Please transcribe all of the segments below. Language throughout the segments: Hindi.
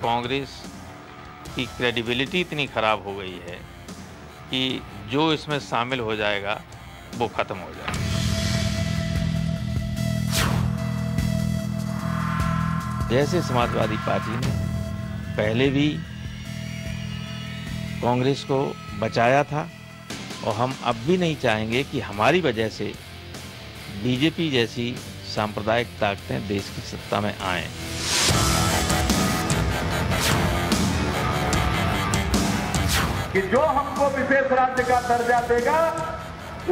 कांग्रेस की क्रेडिबिलिटी इतनी खराब हो गई है कि जो इसमें शामिल हो जाएगा वो खत्म हो जाएगा। जैसे समाजवादी पार्टी ने पहले भी कांग्रेस को बचाया था और हम अब भी नहीं चाहेंगे कि हमारी वजह से बीजेपी जैसी सांप्रदायिक ताकतें देश की सत्ता में आएं। कि जो हमको विशेष राज्य का दर्जा देगा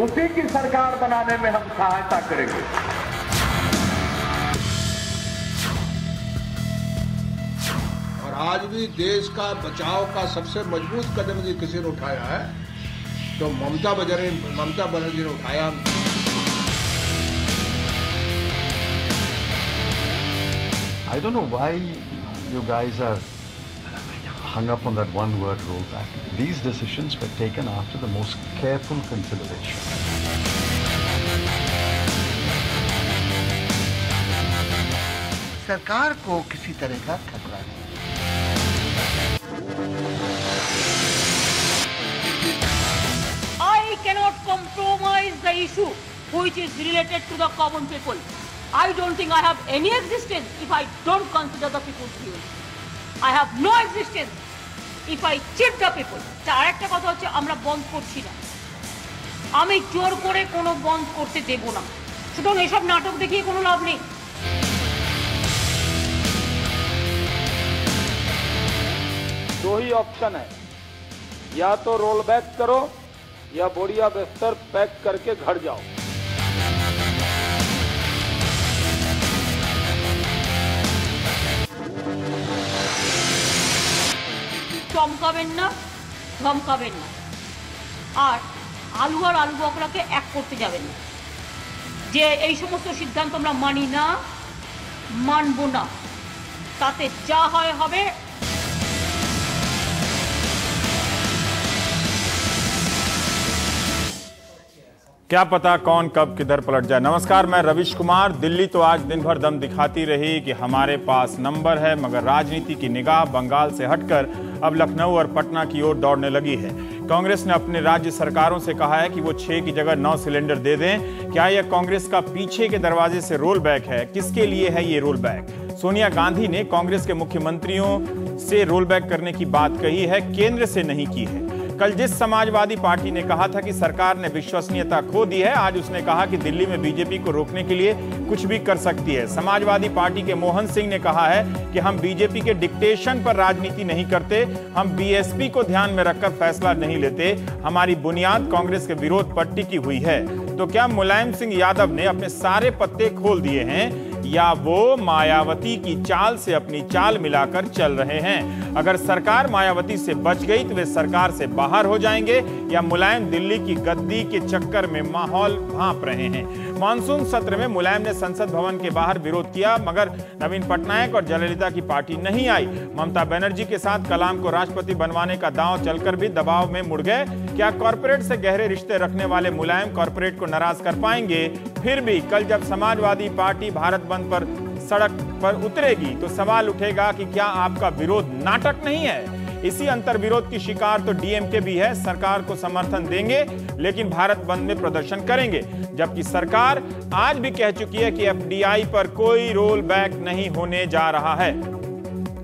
उसी की सरकार बनाने में हम सहायता करेंगे। और आज भी देश का बचाव का सबसे मजबूत कदम यदि किसी ने उठाया है तो ममता बनर्जी ने उठाया। I don't know why you guys are hung up on that one word, rollback. These decisions were taken after the most careful consideration. सरकार को किसी तरह का खतरा नहीं। I cannot compromise the issue which is related to the common people. I don't think I have any existence if I don't consider the people's views. I have no existence if I cheat the people. আরেকটা কথা হচ্ছে আমরা বন্ধ করছি না, আমি জোর করে কোনো বন্ধ করতে দেব না, সুতরাং এসব নাটক দেখিয়ে কোনো লাভ নেই। दो ही ऑप्शन है, या तो रोल बैक करो या बोरिया बिस्तर पैक करके घर जाओ। চমকাবেন না, ধমকাবেন না, আর আলু আর আলু বকরাকে এক করতে যাবেন না যে এই সমস্ত সিদ্ধান্ত আমরা মানি না, মানব না, তাতে যা হয় হবে। क्या पता कौन कब किधर पलट जाए। नमस्कार, मैं रविश कुमार। दिल्ली तो आज दिन भर दम दिखाती रही कि हमारे पास नंबर है, मगर राजनीति की निगाह बंगाल से हटकर अब लखनऊ और पटना की ओर दौड़ने लगी है। कांग्रेस ने अपने राज्य सरकारों से कहा है कि वो 6 की जगह 9 सिलेंडर दे दें। क्या यह कांग्रेस का पीछे के दरवाजे से रोल बैक है? किसके लिए है ये रोल बैक? सोनिया गांधी ने कांग्रेस के मुख्यमंत्रियों से रोल बैक करने की बात कही है, केंद्र से नहीं की है। कल जिस समाजवादी पार्टी ने कहा था कि सरकार ने विश्वसनीयता खो दी है, आज उसने कहा कि दिल्ली में बीजेपी को रोकने के लिए कुछ भी कर सकती है। समाजवादी पार्टी के मोहन सिंह ने कहा है कि हम बीजेपी के डिक्टेशन पर राजनीति नहीं करते, हम बीएसपी को ध्यान में रखकर फैसला नहीं लेते, हमारी बुनियाद कांग्रेस के विरोध पर टिकी हुई है। तो क्या मुलायम सिंह यादव ने अपने सारे पत्ते खोल दिए हैं या वो मायावती की चाल से अपनी चाल मिलाकर चल रहे हैं? अगर सरकार मायावती से बच गई तो वे सरकार से बाहर हो जाएंगे या मुलायम दिल्ली की गद्दी के चक्कर में माहौल भांप रहे हैं? मानसून सत्र में मुलायम ने संसद भवन के बाहर विरोध किया, मगर नवीन पटनायक और जयललिता की पार्टी नहीं आई। ममता बनर्जी के साथ कलाम को राष्ट्रपति बनवाने का दांव चलकर भी दबाव में मुड़ गए। क्या कॉर्पोरेट से गहरे रिश्ते रखने वाले मुलायम कॉर्पोरेट को नाराज कर पाएंगे? फिर भी कल जब समाजवादी पार्टी भारत बंद पर सड़क पर उतरेगी तो सवाल उठेगा कि क्या आपका विरोध नाटक नहीं है? इसी अंतर विरोध की शिकार तो डीएमके भी है। सरकार को समर्थन देंगे लेकिन भारत बंद में प्रदर्शन करेंगे, जबकि सरकार आज भी कह चुकी है कि एफडीआई पर कोई रोल बैक नहीं होने जा रहा है।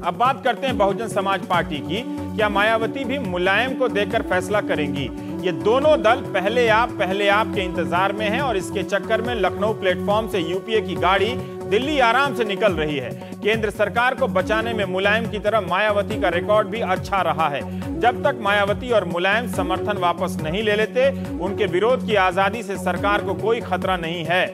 अब बात करते हैं बहुजन समाज पार्टी की। क्या मायावती भी मुलायम को देकर फैसला करेंगी? ये दोनों दल पहले आप के इंतजार में हैं और इसके चक्कर में लखनऊ प्लेटफॉर्म से यूपीए की गाड़ी दिल्ली आराम से निकल रही है। केंद्र सरकार को बचाने में मुलायम की तरह मायावती का रिकॉर्ड भी अच्छा रहा है। जब तक मायावती और मुलायम समर्थन वापस नहीं ले लेते, उनके विरोध की आजादी से सरकार को कोई खतरा नहीं है।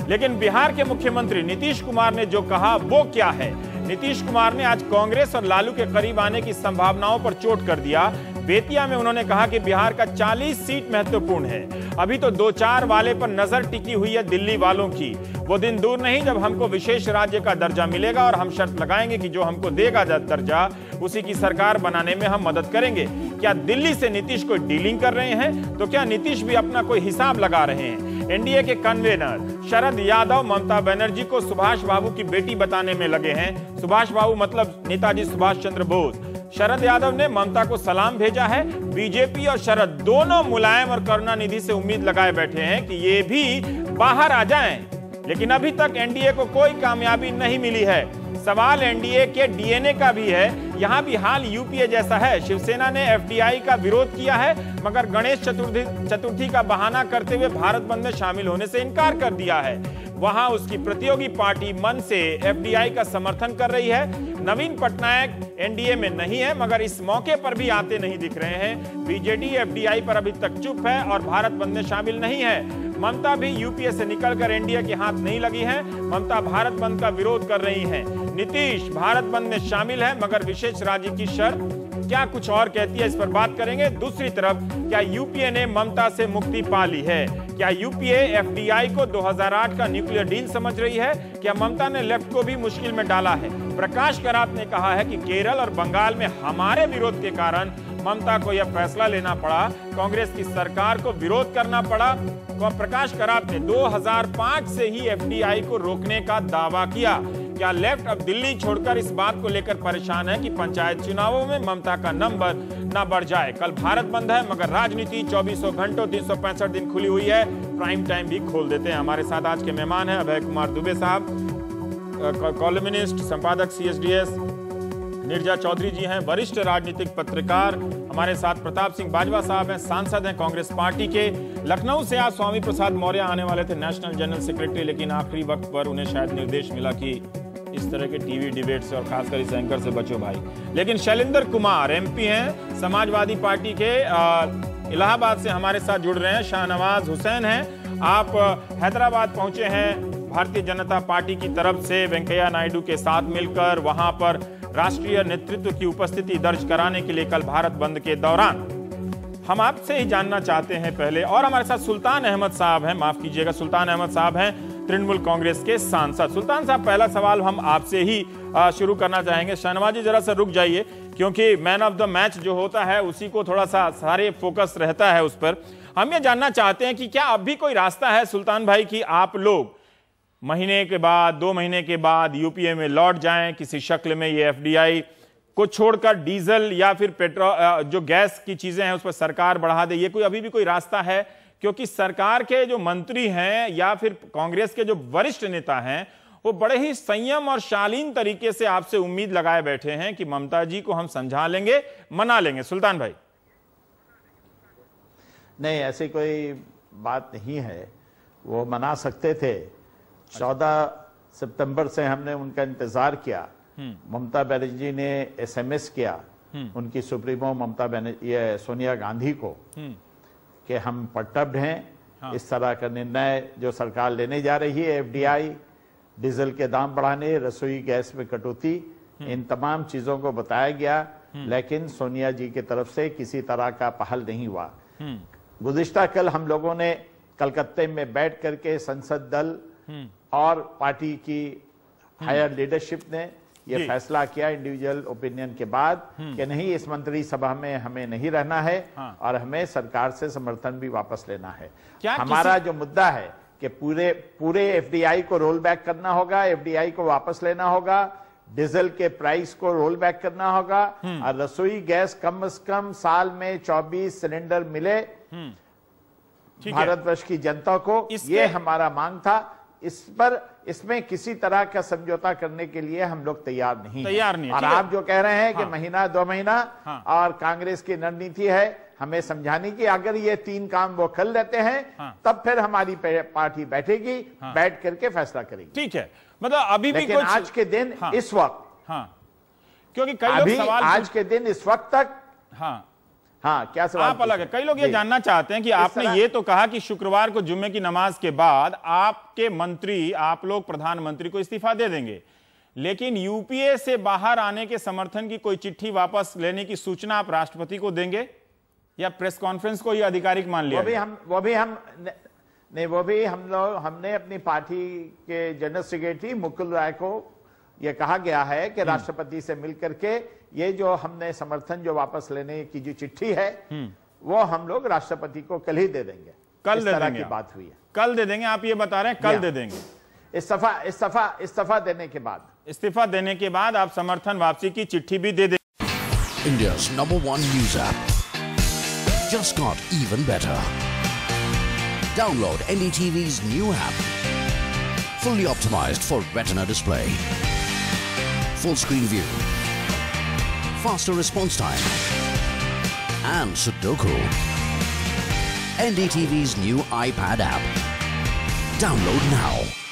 लेकिन बिहार के मुख्यमंत्री नीतीश कुमार ने जो कहा वो क्या है? नीतीश कुमार ने आज कांग्रेस और लालू के करीब आने की संभावनाओं पर चोट कर दिया। बेतिया में उन्होंने कहा कि बिहार का 40 सीट महत्वपूर्ण है। अभी तो 2-4 वाले पर नजर टिकी हुई है दिल्ली वालों की। वो दिन दूर नहीं जब हमको विशेष राज्य का दर्जा मिलेगा और हम शर्त लगाएंगे कि जो हमको देगा दर्जा उसी की सरकार बनाने में हम मदद करेंगे। क्या दिल्ली से नीतीश कोई डीलिंग कर रहे हैं? तो क्या नीतीश भी अपना कोई हिसाब लगा रहे हैं? एनडीए के कन्वेनर शरद यादव ममता बनर्जी को सुभाष बाबू की बेटी बताने में लगे हैं। सुभाष बाबू मतलब नेताजी सुभाष चंद्र बोस। शरद यादव ने ममता को सलाम भेजा है। बीजेपी और शरद दोनों मुलायम और करुणानिधि से उम्मीद लगाए बैठे हैं कि ये भी बाहर आ जाएं, लेकिन अभी तक एनडीए को कोई कामयाबी नहीं मिली है। सवाल एनडीए के डीएनए का भी है। यहां भी हाल यूपीए जैसा है। शिवसेना ने एफडीआई का विरोध किया है, मगर गणेश चतुर्थी का बहाना करते हुए भारत बंद में शामिल होने से इनकार कर दिया है। वहां उसकी प्रतियोगी पार्टी मन से एफडीआई का समर्थन कर रही है। नवीन पटनायक एनडीए में नहीं है, मगर इस मौके पर भी आते नहीं दिख रहे हैं। बीजेडी एफडीआई पर अभी तक चुप है और भारत बंद में शामिल नहीं है। ममता भी यूपीए से निकलकर एनडीए के हाथ नहीं लगी है। ममता भारत बंद का विरोध कर रही हैं। नीतीश भारत बंद में शामिल है, मगर विशेष राज्य की शर्त क्या कुछ और कहती है, इस पर बात करेंगे। दूसरी तरफ क्या यूपीए ने ममता से मुक्ति पा ली है? क्या यूपीए एफडीआई को 2008 का न्यूक्लियर डील समझ रही है? क्या ममता ने लेफ्ट को भी मुश्किल में डाला है? प्रकाश करात ने कहा है कि केरल और बंगाल में हमारे विरोध के कारण ममता को यह फैसला लेना पड़ा, कांग्रेस की सरकार को विरोध करना पड़ा। प्रकाश करात ने 2005 से ही एफडीआई को रोकने का दावा किया। क्या लेफ्ट अब दिल्ली छोड़कर इस बात को लेकर परेशान है कि पंचायत चुनावों में ममता का नंबर न बढ़ जाए? कल भारत बंद है, मगर राजनीति 24 घंटों 365 दिन खुली हुई है। प्राइम टाइम भी खोल देते हैं। हमारे साथ आज के मेहमान हैं अभय कुमार दुबे साहब, कॉलमिनिस्ट, संपादक सीएसडीएस। नीरजा चौधरी जी हैं, वरिष्ठ राजनीतिक पत्रकार। हमारे साथ प्रताप सिंह बाजवा साहब हैं, सांसद हैं कांग्रेस पार्टी के। लखनऊ से आज स्वामी प्रसाद मौर्य आने वाले थे, नेशनल जनरल सेक्रेटरी, लेकिन आखिरी वक्त पर उन्हें शायद निर्देश मिला कि इस तरह के टीवी डिबेट से और खासकर इस एंकर से बचो भाई। लेकिन शैलेंद्र कुमार एमपी हैं, समाजवादी पार्टी के, इलाहाबाद से हमारे साथ जुड़ रहे हैं। शाहनवाज हुसैन हैं, आप हैदराबाद पहुंचे हैं भारतीय जनता पार्टी की तरफ से वेंकैया नायडू के साथ मिलकर, वहां पर राष्ट्रीय नेतृत्व की उपस्थिति दर्ज कराने के लिए कल भारत बंद के दौरान। हम आपसे ही जानना चाहते हैं पहले, और हमारे साथ सुल्तान अहमद साहब हैं, माफ कीजिएगा, सुल्तान अहमद साहब हैं तृणमूल कांग्रेस के सांसद। सुल्तान साहब, पहला सवाल हम आपसे ही शुरू करना चाहेंगे। शाहनवाज जी जरा सा रुक जाइए, क्योंकि मैन ऑफ द मैच जो होता है उसी को थोड़ा सा सारे फोकस रहता है उस पर। हम ये जानना चाहते हैं कि क्या अब भी कोई रास्ता है सुल्तान भाई कि आप लोग महीने के बाद, 2 महीने के बाद यूपीए में लौट जाएं किसी शक्ल में? ये एफडीआई को छोड़कर डीजल या फिर पेट्रोल, जो गैस की चीजें हैं उस पर सरकार बढ़ा दे, ये कोई अभी भी कोई रास्ता है? क्योंकि सरकार के जो मंत्री हैं या फिर कांग्रेस के जो वरिष्ठ नेता हैं, वो बड़े ही संयम और शालीन तरीके से आपसे उम्मीद लगाए बैठे हैं कि ममता जी को हम समझा लेंगे, मना लेंगे। सुल्तान भाई। नहीं, ऐसी कोई बात नहीं है, वो मना सकते थे। 14 सितंबर से हमने उनका इंतजार किया। ममता बनर्जी ने एसएमएस किया उनकी सुप्रीमो ममता बनर्जी, सोनिया गांधी को, कि हम परतब्ध हैं। इस तरह का निर्णय जो सरकार लेने जा रही है, एफडीआई, डीजल के दाम बढ़ाने, रसोई गैस में कटौती, इन तमाम चीजों को बताया गया, लेकिन सोनिया जी की तरफ से किसी तरह का पहल नहीं हुआ। गुज़िश्ता कल हम लोगों ने कलकत्ते में बैठ करके संसद दल और पार्टी की हायर लीडरशिप ने यह फैसला किया इंडिविजुअल ओपिनियन के बाद कि नहीं, इस मंत्रिसभा में हमें नहीं रहना है और हमें सरकार से समर्थन भी वापस लेना है। हमारा जो मुद्दा है कि पूरे एफडीआई को रोल बैक करना होगा, एफडीआई को वापस लेना होगा, डीजल के प्राइस को रोल बैक करना होगा, और रसोई गैस कम से कम साल में 24 सिलेंडर मिले भारतवर्ष की जनता को, ये हमारा मांग था। इसमें किसी तरह का समझौता करने के लिए हम लोग तैयार नहीं हैं। और आप जो कह रहे हैं कि महीना 2 महीना और कांग्रेस की रणनीति है हमें समझाने की, अगर ये 3 काम वो कर लेते हैं तब फिर हमारी पार्टी बैठेगी, बैठ करके फैसला करेगी। ठीक है, मतलब अभी भी कुछ आज के दिन इस वक्त, क्योंकि कई लोग सवाल आज के दिन इस वक्त तक, हाँ, क्या सवाल आप अलग है। कई लोग ये जानना चाहते हैं कि आपने ये तो कहा कि शुक्रवार को जुम्मे की नमाज के बाद आपके मंत्री, आप लोग प्रधानमंत्री को इस्तीफा दे देंगे, लेकिन यूपीए से बाहर आने के समर्थन की कोई चिट्ठी वापस लेने की सूचना आप राष्ट्रपति को देंगे या प्रेस कॉन्फ्रेंस को यह आधिकारिक मान लिया? हमने अपनी पार्टी के जनरल सेक्रेटरी मुकुल राय को यह कहा गया है कि राष्ट्रपति से मिलकर के ये जो हमने समर्थन जो वापस लेने की जो चिट्ठी है वो हम लोग राष्ट्रपति को कल ही दे देंगे। कल इस दे तरह देंगे की आप। बात हुई है। कल दे देंगे, आप ये बता रहे हैं कल दे देंगे। इस्तीफा देने के बाद, इस्तीफा देने के बाद आप समर्थन वापसी की चिट्ठी भी दे देंगे। India's #1 news app just got even better. Download NDTV's new app. Fully optimized for retina display. Full screen view. Faster response time. And Sudoku. NDTV's new iPad app. Download now.